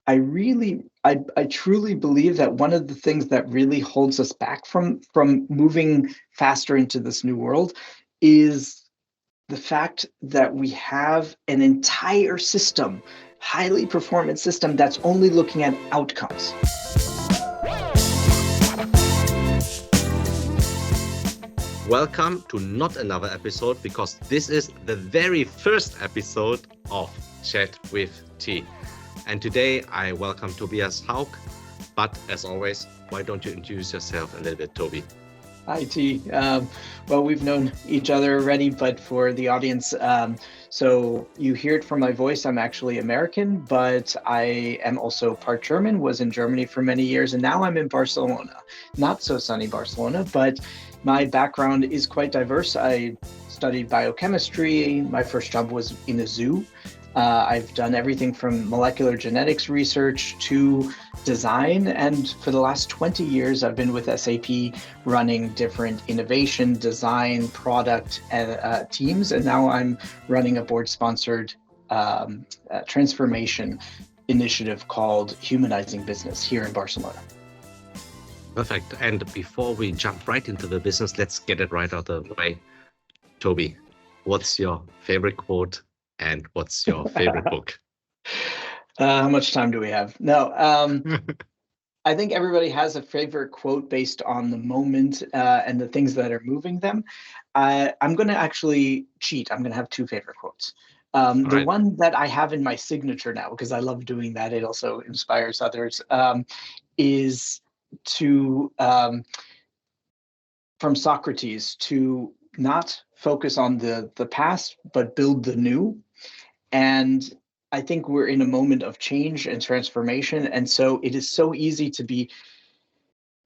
I truly believe that one of the things that really holds us back from moving faster into this new world is the fact that we have an entire system, highly performant system that's only looking at outcomes. Welcome to not another episode, because this is the very first episode of Chat with T. And today I welcome Tobias Haug. But as always, why don't you introduce yourself a little bit, Toby? Hi, T. Well, we've known each other already, but for the audience, so you hear it from my voice, I'm actually American, but I am also part German, was in Germany for many years, and now I'm in Barcelona. Not so sunny Barcelona, but my background is quite diverse. I studied biochemistry. My first job was in a zoo. I've done everything from molecular genetics research to design, and for the last 20 years, I've been with SAP running different innovation, design, product teams, and now I'm running a board-sponsored transformation initiative called Humanizing Business here in Barcelona. Perfect. And before we jump right into the business, let's get it right out of the way. Toby, what's your favorite quote? And what's your favorite book? How much time do we have? No, I think everybody has a favorite quote based on the moment and the things that are moving them. I'm going to actually cheat. I'm going to have two favorite quotes. The one that I have in my signature now, because I love doing that, it also inspires others, is from Socrates, to not focus on the past, but build the new. And I think we're in a moment of change and transformation. And so it is so easy to be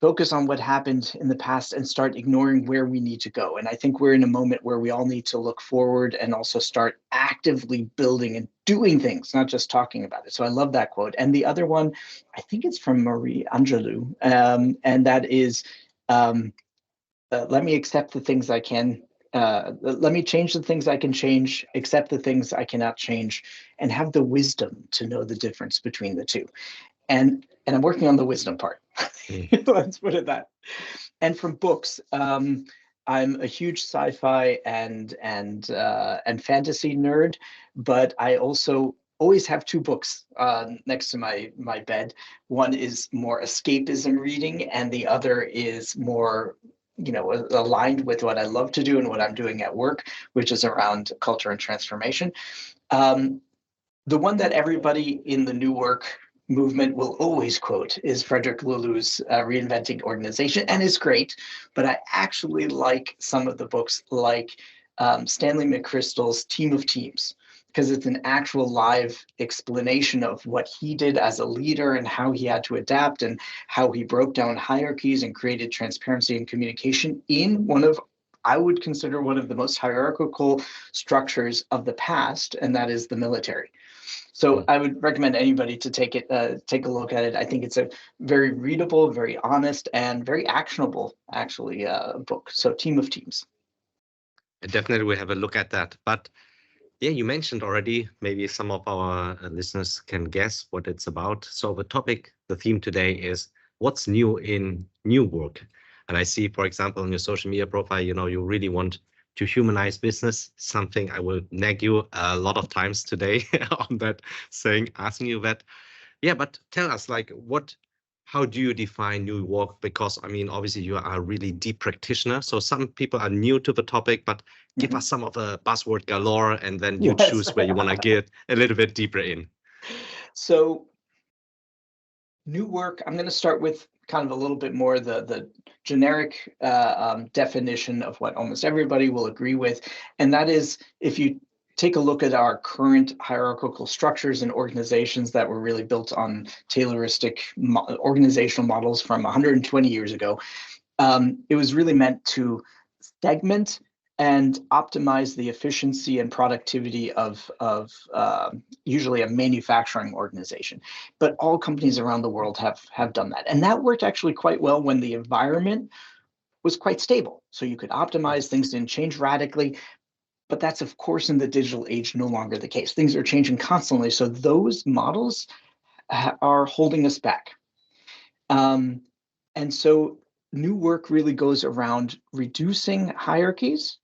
focused on what happened in the past and start ignoring where we need to go. And I think we're in a moment where we all need to look forward and also start actively building and doing things, not just talking about it. So I love that quote. And the other one, I think it's from Marie Angelou, and that is, let me accept the things I can. Let me change the things I can change, accept the things I cannot change, and have the wisdom to know the difference between the two. And I'm working on the wisdom part. Let's put it that. And from books, I'm a huge sci-fi and fantasy nerd, but I also always have two books next to my bed. One is more escapism reading, and the other is more aligned with what I love to do and what I'm doing at work, which is around culture and transformation. The one that everybody in the new work movement will always quote is Frederick Lulu's Reinventing Organization, and it's great, but I actually like some of the books like Stanley McChrystal's Team of Teams, because it's an actual live explanation of what he did as a leader and how he had to adapt and how he broke down hierarchies and created transparency and communication in I would consider one of the most hierarchical structures of the past, and that is the military. So I would recommend anybody to take a look at it. I think it's a very readable, very honest, and very actionable, actually, book. So Team of Teams. Definitely we'll have a look at that. But yeah, you mentioned already, maybe some of our listeners can guess what it's about. So the theme today is what's new in new work. And I see, for example, on your social media profile, you really want to humanize business, something I will nag you a lot of times today on that saying, asking you that. Yeah, but tell us, how do you define new work? Because, obviously you are a really deep practitioner. So some people are new to the topic, but give us some of the buzzword galore, and then you choose where you want to get a little bit deeper in. So new work, I'm going to start with kind of a little bit more the generic definition of what almost everybody will agree with. And that is, if you take a look at our current hierarchical structures and organizations that were really built on Tayloristic organizational models from 120 years ago, it was really meant to segment and optimize the efficiency and productivity of usually a manufacturing organization. But all companies around the world have done that. And that worked actually quite well when the environment was quite stable. So you could optimize, things didn't change radically. But that's, of course, in the digital age, no longer the case. Things are changing constantly. So those models are holding us back. Um, and so new work really goes around reducing hierarchies,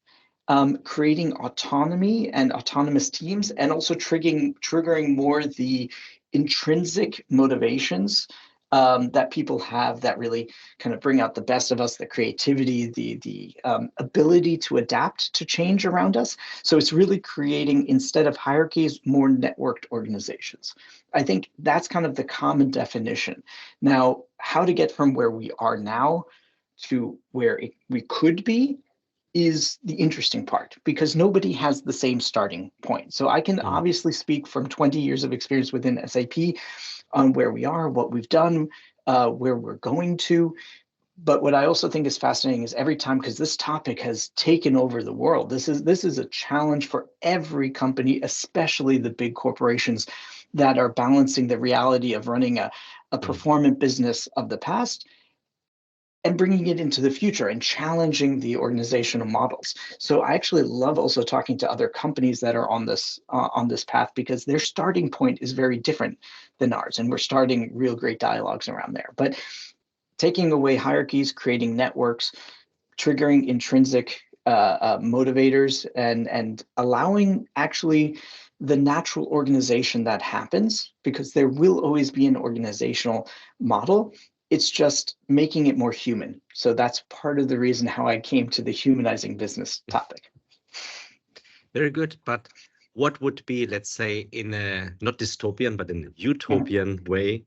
creating autonomy and autonomous teams, and also triggering more the intrinsic motivations that people have that really kind of bring out the best of us, the creativity, the ability to adapt to change around us. So it's really creating, instead of hierarchies, more networked organizations. I think that's kind of the common definition. Now, how to get from where we are now to where we could be is the interesting part, because nobody has the same starting point. So I can Mm. obviously speak from 20 years of experience within SAP on where we are, what we've done, where we're going to. But what I also think is fascinating is every time, because this topic has taken over the world, this is a challenge for every company, especially the big corporations that are balancing the reality of running a Mm. performant business of the past and bringing it into the future and challenging the organizational models. So I actually love also talking to other companies that are on this path, because their starting point is very different than ours, and we're starting real great dialogues around there. But taking away hierarchies, creating networks, triggering intrinsic motivators, and allowing actually the natural organization that happens, because there will always be an organizational model. It's just making it more human. So that's part of the reason how I came to the humanizing business topic. Very good. But what would be, let's say, in a not dystopian, but in a Mhm, utopian way,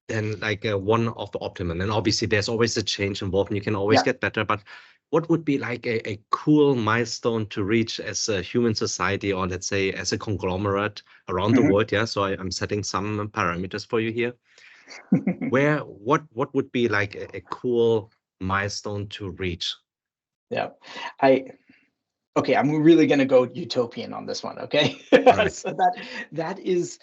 then like one of the optimum? And obviously, there's always a change involved, and you can always yeah. get better. But what would be like a cool milestone to reach as a human society, or let's say as a conglomerate around the Mhm. world? Yeah. So I'm setting some parameters for you here. Where what would be like a cool milestone to reach? Yeah. I Okay, I'm really going to go utopian on this one, okay? All right. So that is,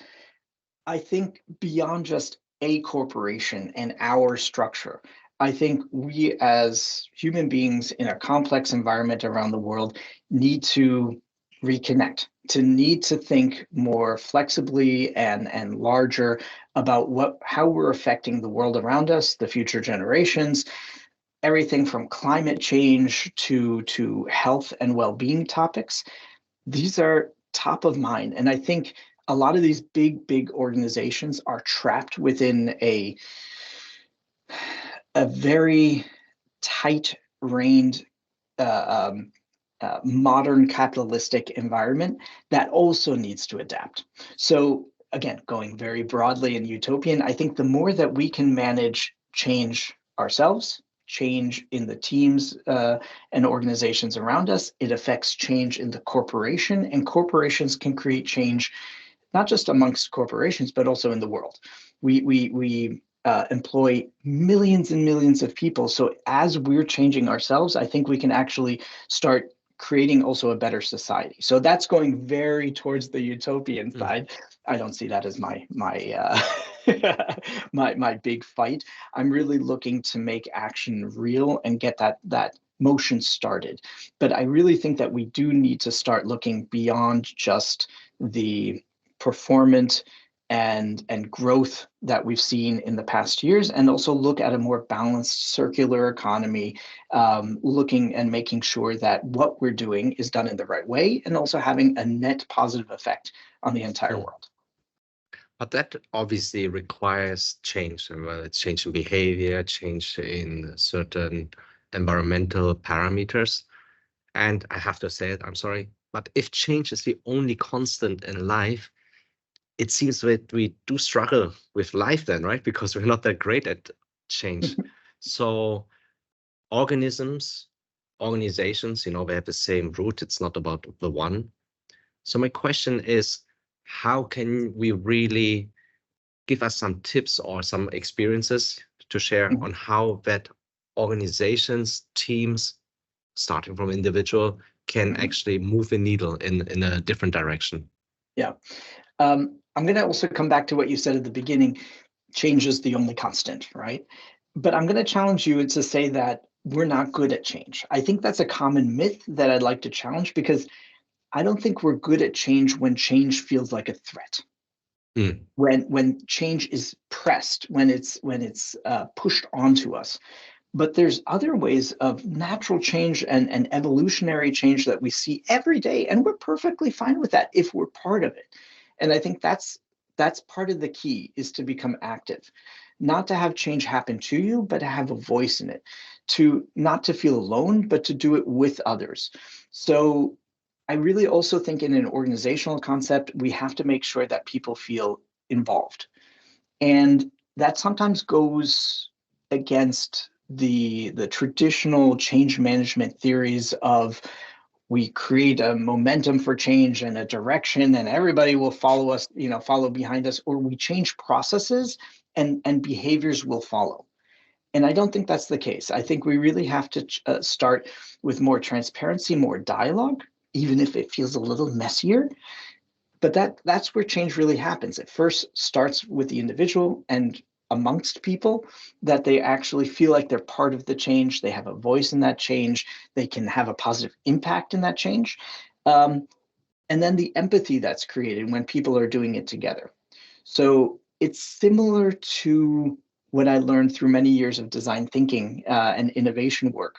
I think, beyond just a corporation and our structure. I think we as human beings in a complex environment around the world need to reconnect, to need to think more flexibly and larger about how we're affecting the world around us, the future generations, everything from climate change to health and well-being topics. These are top of mind. And I think a lot of these big organizations are trapped within a very tight reined modern capitalistic environment that also needs to adapt. So again, going very broadly and utopian, I think the more that we can manage change ourselves, change in the teams and organizations around us, it affects change in the corporation, and corporations can create change not just amongst corporations, but also in the world. We employ millions and millions of people. So as we're changing ourselves, I think we can actually start creating also a better society. So that's going very towards the utopian Mm. side. I don't see that as my my big fight. I'm really looking to make action real and get that motion started. But I really think that we do need to start looking beyond just the performance and growth that we've seen in the past years, and also look at a more balanced circular economy, looking and making sure that what we're doing is done in the right way, and also having a net positive effect on the entire Mm. world. But that obviously requires change, and whether it's change in behavior, change in certain environmental parameters. And I have to say it, I'm sorry, but if change is the only constant in life, it seems that we do struggle with life then, right? Because we're not that great at change. So organisms, organizations, they have the same root. It's not about the one. So my question is, how can we really give us some tips or some experiences to share on how that organizations, teams, starting from individual, can actually move the needle in a different direction? Yeah. I'm going to also come back to what you said at the beginning. Change is the only constant, right? But I'm going to challenge you to say that we're not good at change. I think that's a common myth that I'd like to challenge, because I don't think we're good at change when change feels like a threat. when change is pressed, when it's pushed onto us. But there's other ways of natural change and evolutionary change that we see every day, and we're perfectly fine with that if we're part of it. And I think that's part of the key, is to become active, not to have change happen to you, but to have a voice in it, to not to feel alone, but to do it with others. So I really also think in an organizational concept, we have to make sure that people feel involved. And that sometimes goes against the traditional change management theories of, we create a momentum for change and a direction and everybody will follow us, follow behind us, or we change processes and behaviors will follow. And I don't think that's the case. I think we really have to start with more transparency, more dialogue, even if it feels a little messier. But that's where change really happens. It first starts with the individual and amongst people, that they actually feel like they're part of the change. They have a voice in that change. They can have a positive impact in that change. Um, and then the empathy that's created when people are doing it together. So it's similar to what I learned through many years of design thinking and innovation work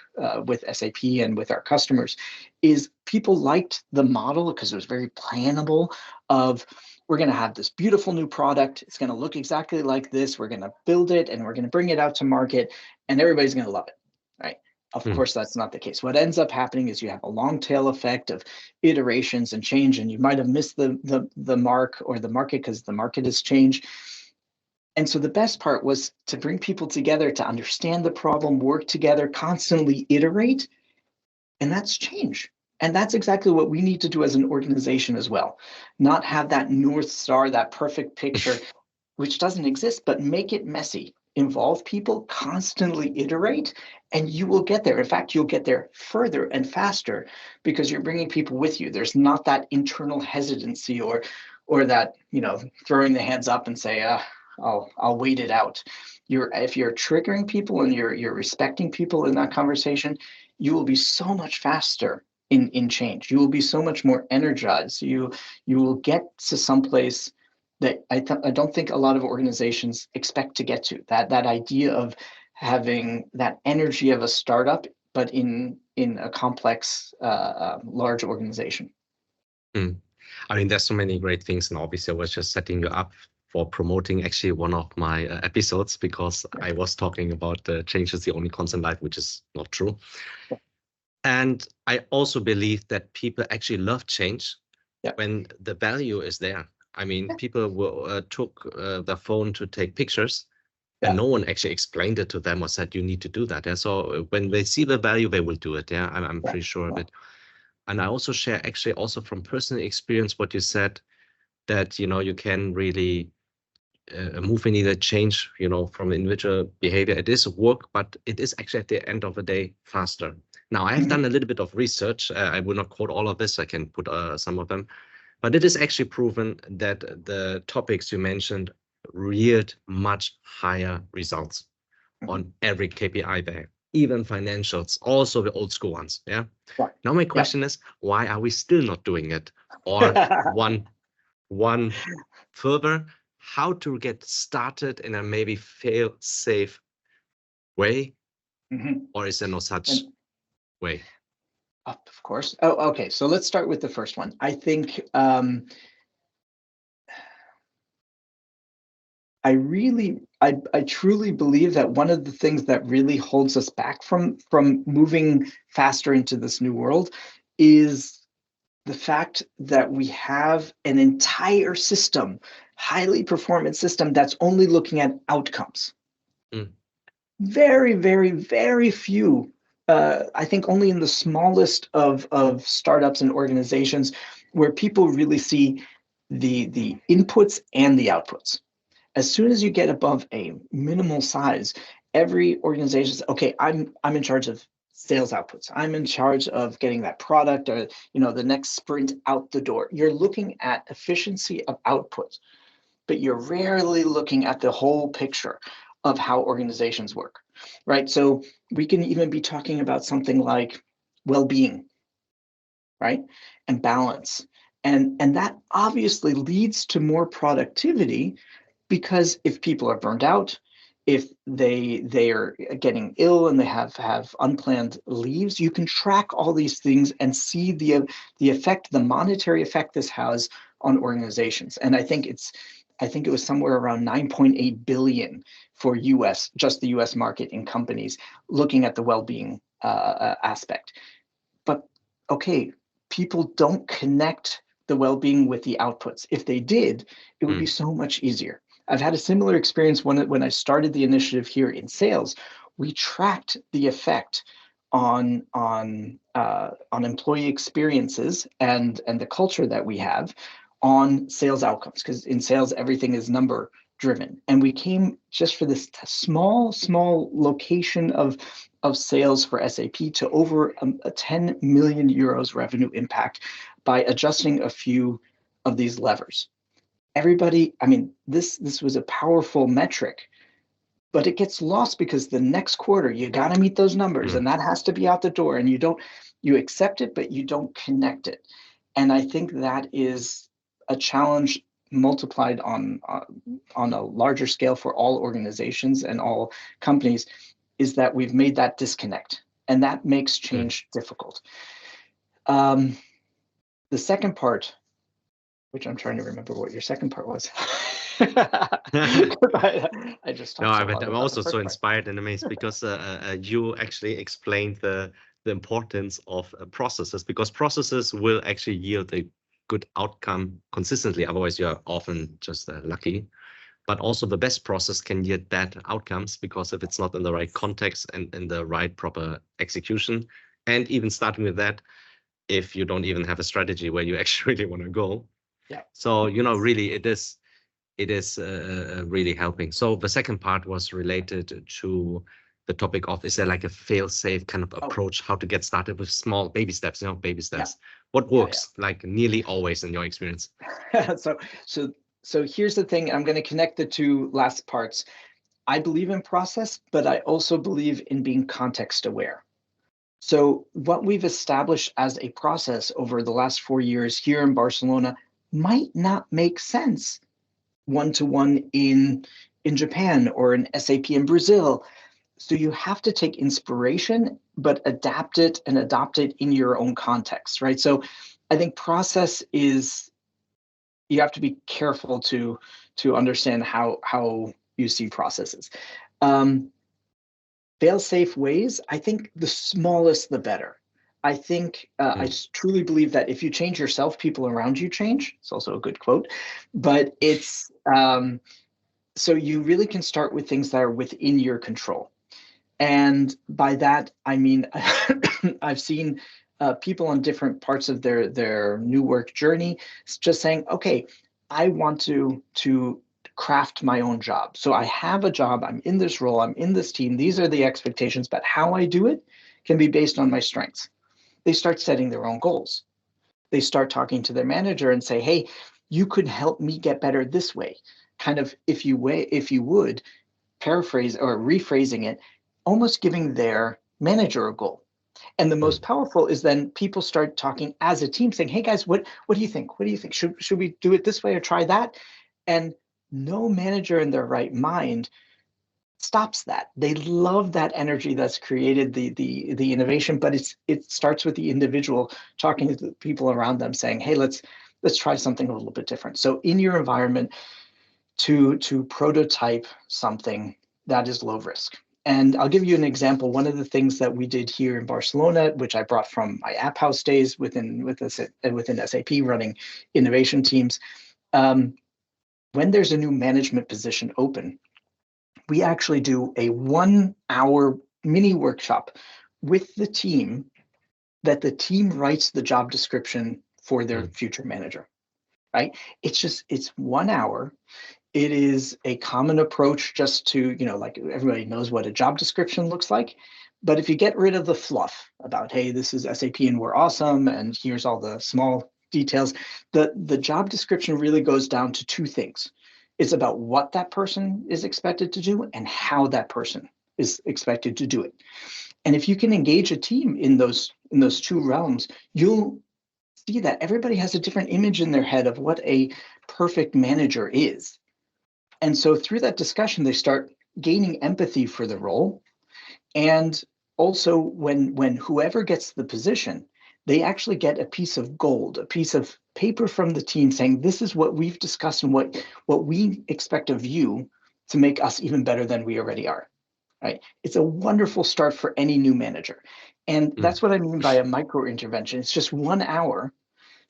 with SAP and with our customers, is people liked the model because it was very plannable of, we're going to have this beautiful new product. It's going to look exactly like this. We're going to build it and we're going to bring it out to market and everybody's going to love it, right? Of course, that's not the case. What ends up happening is you have a long tail effect of iterations and change, and you might have missed the mark or the market because the market has changed. And so the best part was to bring people together to understand the problem, work together, constantly iterate, and that's change. And that's exactly what we need to do as an organization as well. Not have that North Star, that perfect picture, which doesn't exist, but make it messy. Involve people, constantly iterate, and you will get there. In fact, you'll get there further and faster because you're bringing people with you. There's not that internal hesitancy or that, throwing the hands up and say, I'll wait it out. If you're triggering people and you're respecting people in that conversation, you will be so much faster in change. You will be so much more energized. You will get to someplace that I don't think a lot of organizations expect to get to. That idea of having that energy of a startup, but in a complex, large organization. I mean, there's so many great things, and obviously I was just setting you up for promoting actually one of my episodes, because I was talking about change is the only constant in life, which is not true. And I also believe that people actually love change when the value is there. I mean, people took their phone to take pictures, and no one actually explained it to them or said, you need to do that. So when they see the value, they will do it. Yeah, I'm pretty sure of it. And I also share actually also from personal experience what you said, that, you can really move in either change, from individual behavior. It is work, but it is actually at the end of the day faster. Now, I have done a little bit of research. I will not quote all of this. I can put some of them. But it is actually proven that the topics you mentioned yield much higher results on every KPI there, even financials, also the old school ones. Yeah. Now my question is, why are we still not doing it? Or one further, how to get started in a maybe fail-safe way, or is there no such way? Of course. Oh, okay. So let's start with the first one. I think I truly believe that one of the things that really holds us back from moving faster into this new world is the fact that we have an entire system, highly performant system, that's only looking at outcomes. Very, very, very few. I think only in the smallest of startups and organizations where people really see the inputs and the outputs. As soon as you get above a minimal size, every organization says, okay, I'm in charge of sales outputs. I'm in charge of getting that product or the next sprint out the door. You're looking at efficiency of output, but you're rarely looking at the whole picture of how organizations work, right? So we can even be talking about something like well-being, right? And balance And that obviously leads to more productivity, because if people are burned out, if they are getting ill and they have unplanned leaves, you can track all these things and see the effect, the monetary effect this has on organizations. And I think it was somewhere around 9.8 billion for US, just the US market in companies, looking at the well-being aspect. But okay, people don't connect the well-being with the outputs. If they did, it would be so much easier. I've had a similar experience when I started the initiative here in sales. We tracked the effect on employee experiences and the culture that we have on sales outcomes, because in sales everything is number driven. And we came, just for this small location of sales for SAP, to over a 10 million euros revenue impact by adjusting a few of these levers. Everybody, I mean, this was a powerful metric, but it gets lost because the next quarter you got to meet those numbers, and that has to be out the door, and you accept it, but you don't connect it. And I think that is a challenge multiplied on a larger scale for all organizations and all companies, is that we've made that disconnect, and that makes change difficult. The second part, which I'm trying to remember what your second part was. I just talked so long I'm about also the so first inspired and amazed because you actually explained the importance of processes, because processes will actually yield a good outcome consistently. Otherwise, you are often just lucky. But also the best process can yield bad outcomes, because if it's not in the right context and in the right proper execution, and even starting with that, if you don't even have a strategy where you actually really want to go. Yeah. So, really, it is really helping. So the second part was related to the topic of, is there like a fail-safe kind of approach, how to get started with small baby steps, baby steps. Yeah. What works, like nearly always in your experience? So here's the thing. I'm going to connect the two last parts. I believe in process, but I also believe in being context aware. So what we've established as a process over the last 4 years here in Barcelona might not make sense one-to-one in Japan or in SAP in Brazil. So you have to take inspiration, but adapt it and adopt it in your own context, right? So I think process is, you have to be careful to understand how you see processes. Fail-safe ways, I think the smallest the better. I think I truly believe that if you change yourself, people around you change. It's also a good quote, but it's so you really can start with things that are within your control. And by that, I mean, I've seen people on different parts of their new work journey just saying, okay, I want to craft my own job. So I have a job, I'm in this role, I'm in this team, these are the expectations, but how I do it can be based on my strengths. They start setting their own goals. They start talking to their manager and say, hey, you could help me get better this way. Kind of, if you would, paraphrase or rephrasing it, almost giving their manager a goal. And the most powerful is then people start talking as a team, saying, hey guys, what do you think? What do you think? Should we do it this way or try that? And no manager in their right mind stops that. They love that energy that's created the innovation, but it starts with the individual talking to the people around them, saying, hey, let's try something a little bit different. So in your environment, to prototype something that is low risk. And I'll give you an example. One of the things that we did here in Barcelona, which I brought from my App House days within SAP running innovation teams, when there's a new management position open, we actually do a 1-hour mini workshop with the team, that the team writes the job description for their future manager, right? It's 1 hour. It is a common approach just to, like everybody knows what a job description looks like. But if you get rid of the fluff about, hey, this is SAP and we're awesome, and here's all the small details, the job description really goes down to two things. It's about what that person is expected to do and how that person is expected to do it. And if you can engage a team in those two realms, you'll see that everybody has a different image in their head of what a perfect manager is. And so through that discussion, they start gaining empathy for the role. And also when whoever gets the position, they actually get a piece of gold, a piece of paper from the team saying, this is what we've discussed and what we expect of you to make us even better than we already are. Right? It's a wonderful start for any new manager. And that's what I mean by a micro intervention. It's just 1 hour.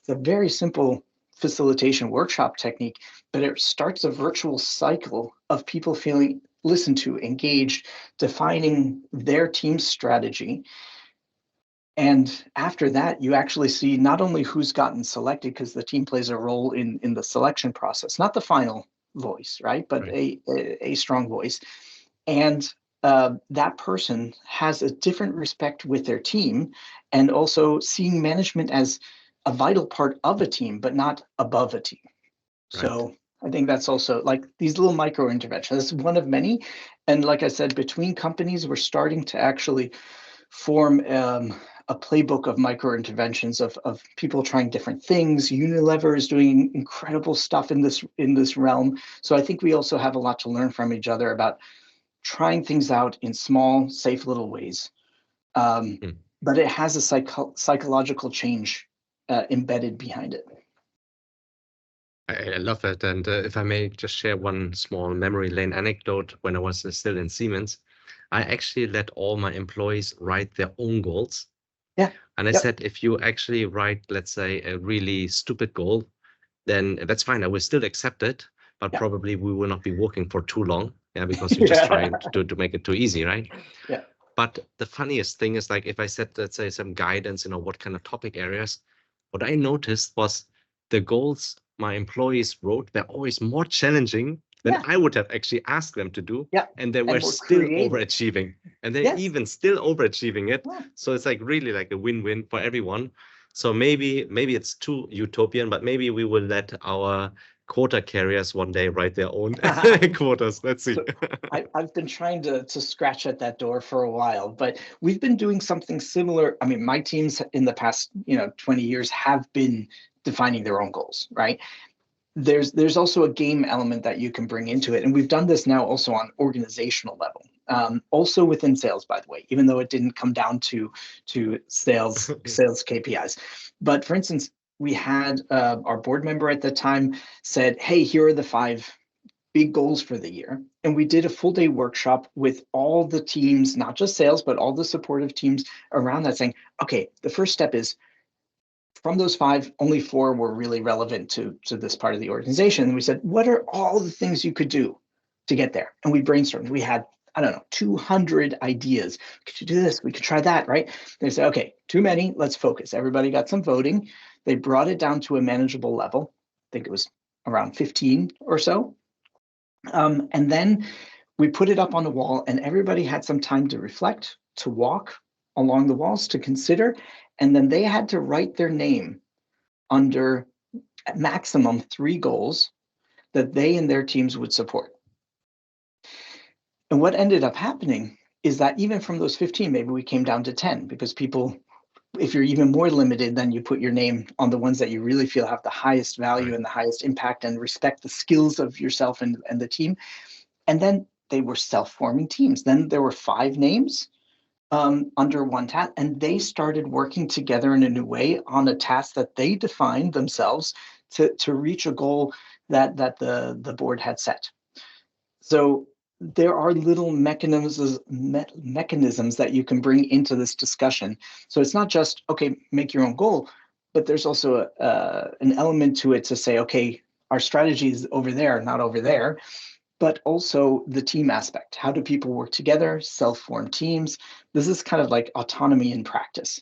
It's a very simple facilitation workshop technique, but it starts a virtual cycle of people feeling listened to, engaged, defining their team's strategy. And after that, you actually see not only who's gotten selected, because the team plays a role in the selection process, not the final voice, right? But Right. a strong voice. And that person has a different respect with their team, and also seeing management as a vital part of a team, but not above a team. Right. So I think that's also like these little micro interventions. That's one of many. And like I said, between companies, we're starting to actually form a playbook of micro interventions of people trying different things. Unilever is doing incredible stuff in this realm. So I think we also have a lot to learn from each other about trying things out in small, safe little ways. Hmm. But it has a psychological change embedded behind it. I love it. And if I may just share one small memory lane anecdote, when I was still in Siemens, I actually let all my employees write their own goals. Yeah. And I Yep. said, if you actually write, let's say, a really stupid goal, then that's fine. I will still accept it, but Yeah. probably we will not be working for too long. Yeah, because you're just Yeah. trying to make it too easy, right? Yeah. But the funniest thing is, like, if I said, let's say, some guidance, what kind of topic areas, what I noticed was the goals my employees wrote were always more challenging than Yeah. I would have actually asked them to do. Yeah. And they were And we're still creative. overachieving. And they're Yes. even still overachieving it. Yeah. So it's like really like a win-win for everyone. So maybe it's too utopian, but maybe we will let our quota carriers one day write their own quotas. Let's see. So I've been trying to scratch at that door for a while, but we've been doing something similar. I mean, my teams in the past, 20 years have been defining their own goals, right? There's also a game element that you can bring into it, and we've done this now also on organizational level, also within sales, by the way, even though it didn't come down to sales KPIs. But for instance, we had our board member at the time said, "Hey, here are the 5 big goals for the year." And we did a full day workshop with all the teams, not just sales, but all the supportive teams around that, saying, okay, the first step is from those 5, only 4 were really relevant to this part of the organization. And we said, what are all the things you could do to get there? And we brainstormed. We had, I don't know, 200 ideas. Could you do this? We could try that, right? They said, okay, too many. Let's focus. Everybody got some voting. They brought it down to a manageable level. I think it was around 15 or so. And then we put it up on the wall, and everybody had some time to reflect, to walk along the walls, to consider, and then they had to write their name under at maximum 3 goals that they and their teams would support. And what ended up happening is that even from those 15, maybe we came down to 10, because people, if you're even more limited, then you put your name on the ones that you really feel have the highest value Right. and the highest impact and respect the skills of yourself and the team. And then they were self-forming teams. Then there were 5 names under one task, and they started working together in a new way on a task that they defined themselves to reach a goal that the board had set. So there are little mechanisms that you can bring into this discussion. So it's not just, okay, make your own goal, but there's also an element to it to say, okay, our strategy is over there, not over there, but also the team aspect. How do people work together, self-form teams? This is kind of like autonomy in practice.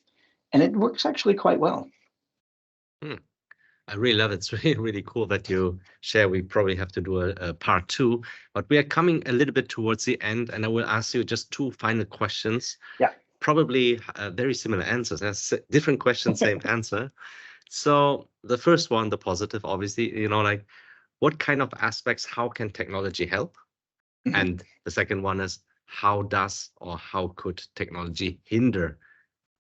And it works actually quite well. Hmm. I really love it. It's really, really cool that you share. We probably have to do a part 2, but we are coming a little bit towards the end, and I will ask you just 2 final questions. Yeah. Probably very similar answers. That's different questions, same answer. So the first one, the positive, obviously, like what kind of aspects, how can technology help? Mhm. And the second one is how does or how could technology hinder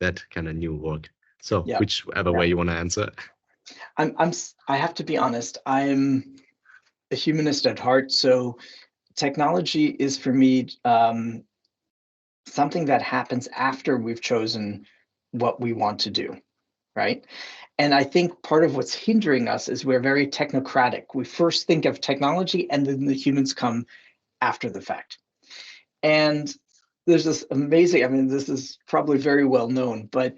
that kind of new work? So Yeah. whichever Yeah. way you want to answer. I have to be honest. I'm a humanist at heart, so technology is for me something that happens after we've chosen what we want to do, right? And I think part of what's hindering us is we're very technocratic. We first think of technology and then the humans come after the fact. And there's this amazing, I mean, this is probably very well known, but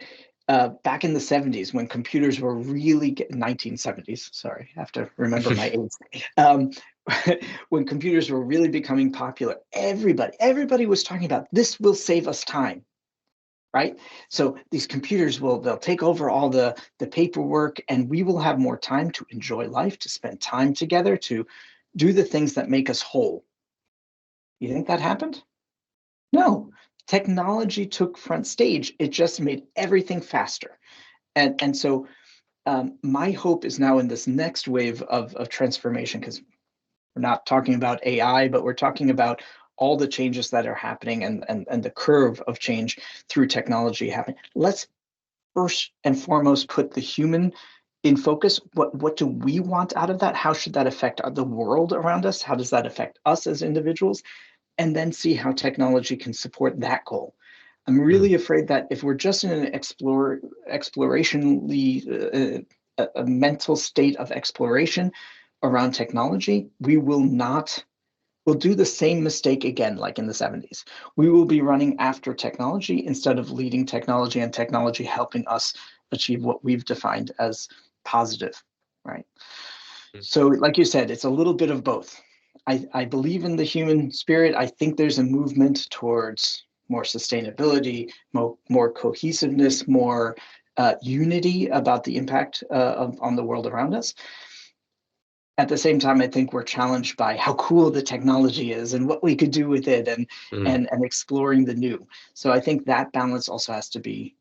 back in the 70s when computers were really 1970s, sorry, I have to remember my age. When computers were really becoming popular, everybody was talking about this will save us time, right? So these computers they'll take over all the paperwork and we will have more time to enjoy life, to spend time together, to do the things that make us whole. You think that happened? No, technology took front stage. It just made everything faster. And so my hope is now in this next wave of transformation, because we're not talking about AI, but we're talking about all the changes that are happening and the curve of change through technology happening. Let's first and foremost put the human in focus. What do we want out of that? How should that affect the world around us? How does that affect us as individuals? And then see how technology can support that goal. I'm really afraid that if we're just in an explorationally a mental state of exploration around technology, we'll do the same mistake again, like in the 70s. We will be running after technology instead of leading technology and technology helping us achieve what we've defined as positive, right? So, like you said, it's a little bit of both. I believe in the human spirit. I think there's a movement towards more sustainability, more cohesiveness, more unity about the impact on the world around us. At the same time, I think we're challenged by how cool the technology is and what we could do with it, and exploring the new. So I think that balance also has to be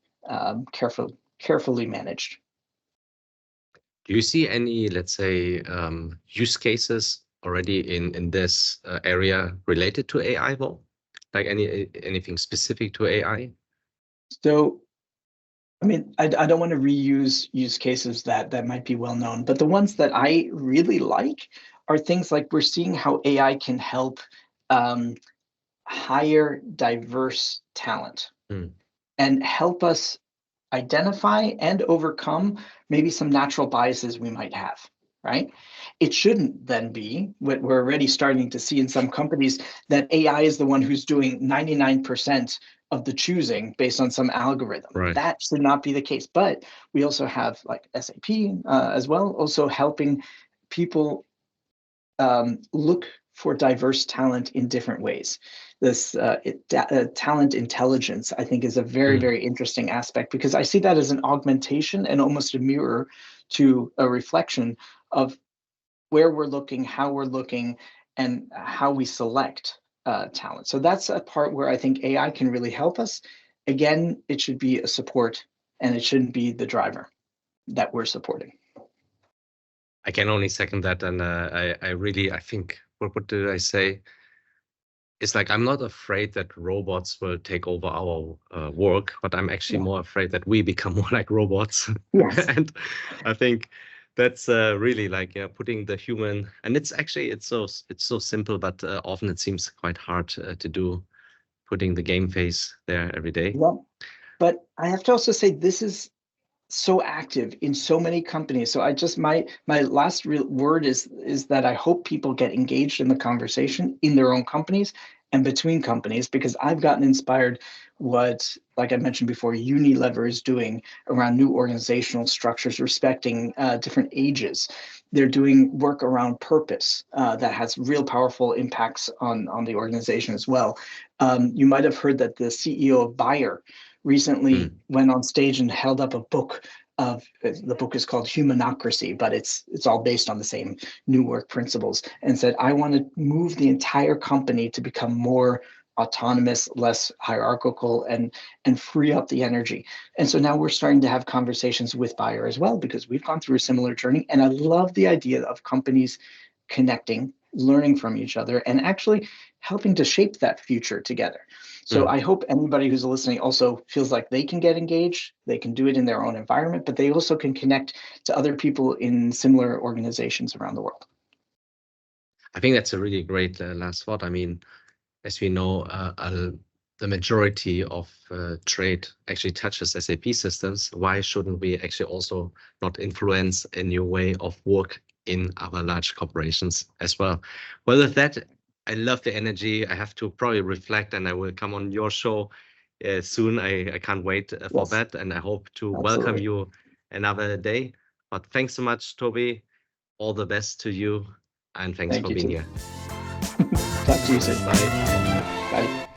carefully managed. Do you see any, let's say, use cases already in this area related to AI, though? Like anything specific to AI? So, I mean, I don't want to reuse use cases that might be well known, but the ones that I really like are things like we're seeing how AI can help um, hire diverse talent and help us identify and overcome maybe some natural biases we might have, right? It shouldn't then be what we're already starting to see in some companies, that AI is the one who's doing 99% of the choosing based on some algorithm. Right. That should not be the case. But we also have like SAP as well, also helping people look for diverse talent in different ways. This talent intelligence, I think, is a very, very interesting aspect, because I see that as an augmentation and almost a mirror to a reflection of where we're looking, how we're looking, and how we select talent. So that's a part where I think AI can really help us. Again, it should be a support and it shouldn't be the driver that we're supporting. I can only second that, and I think what did I say? It's like I'm not afraid that robots will take over our work, but I'm actually more afraid that we become more like robots. Yes. And I think that's really like putting the human, and it's so simple, but often it seems quite hard to do, putting the game face there every day. Yeah. But I have to also say this is so active in so many companies. So I just my last real word is that I hope people get engaged in the conversation in their own companies and between companies, because I've gotten inspired what, like I mentioned before, Unilever is doing around new organizational structures, respecting different ages. They're doing work around purpose that has real powerful impacts on the organization as well. You might have heard that the CEO of Bayer recently went on stage and held up a book of, the book is called Humanocracy, but it's all based on the same new work principles, and said, I want to move the entire company to become more autonomous, less hierarchical, and free up the energy. And so now we're starting to have conversations with Bayer as well, because we've gone through a similar journey. And I love the idea of companies connecting, learning from each other, and actually helping to shape that future together. So I hope anybody who's listening also feels like they can get engaged, they can do it in their own environment, but they also can connect to other people in similar organizations around the world. I think that's a really great last thought. I mean, as we know, the majority of trade actually touches SAP systems. Why shouldn't we actually also not influence a new way of work in our large corporations as well? Well, with that, I love the energy. I have to probably reflect, and I will come on your show soon. I can't wait for Yes, that, and I hope to welcome absolutely. you another day. But thanks so much, Toby. All the best to you, and thanks Thank for you, being too. here. Talk to you soon. Bye. Bye.